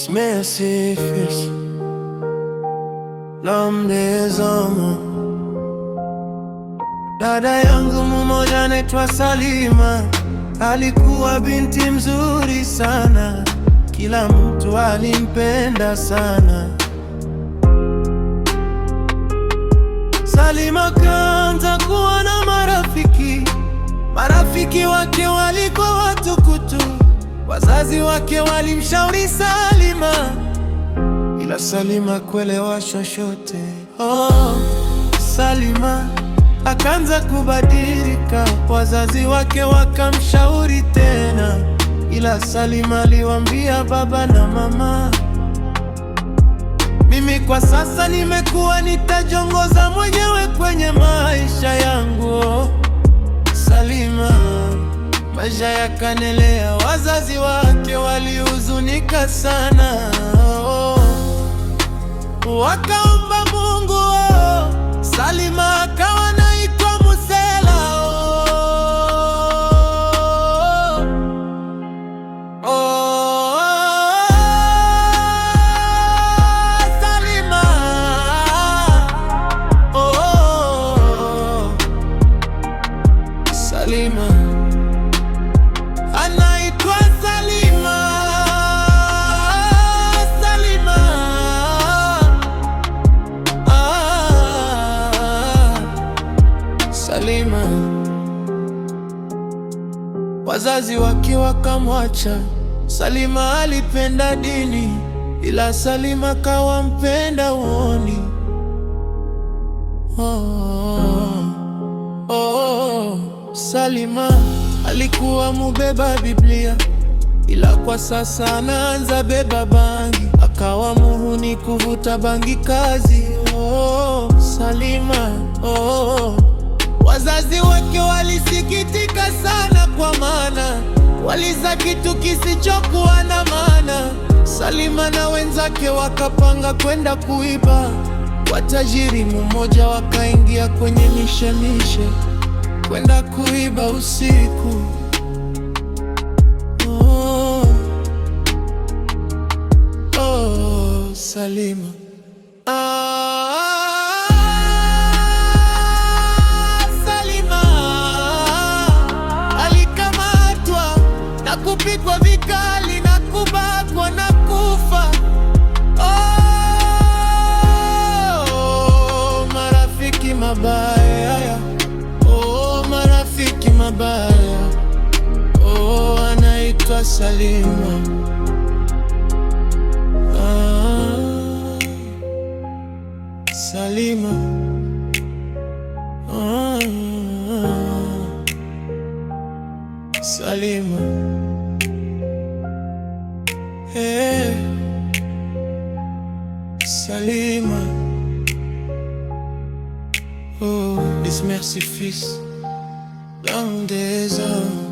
Merci fils, l'homme des hommes. Dada yangu mmoja anaitwa Salima, alikuwa binti mzuri sana, kila mtu alimpenda sana. Salima kaanza kuwa na marafiki wake walikuwa watukutu. Wazazi wake walimshauri Salima, ila Salima kuelewa chochote. Salima akaanza kubadilika, wazazi wake wakamshauri tena, ila Salima aliwaambia baba na mama, mimi kwa sasa nimekuwa, nitajongoza mwenyewe kwenye maisha yangu. Salima maisha yakanelea, wazazi wake walihuzunika sana. Wakaomba Mungu, Salima akawa anaitwa Musela. Salima, Salima anaitwa Salima. Salima, Salima. Wazazi wake wakamwacha. Salima alipenda dini, ila Salima kawa mpenda uoni. Salima alikuwa mubeba Biblia, ila kwa sasa anaanza beba bangi, akawa muhuni kuvuta bangi kazi. Salima, wazazi wake walisikitika sana, kwa maana waliza kitu kisichokuwa na maana. Salima na wenzake wakapanga kwenda kuiba. Watajiri mmoja wakaingia kwenye mishemishe kwenda kuiba usiku. Salima, Salima alikamatwa na kupigwa vikali na kubakwa na kufa. Marafiki mabaya, marafiki mabaya. Anaitwa Salima. Salima, Salima, hey, Salima. Merci fils, l'homme des hommes.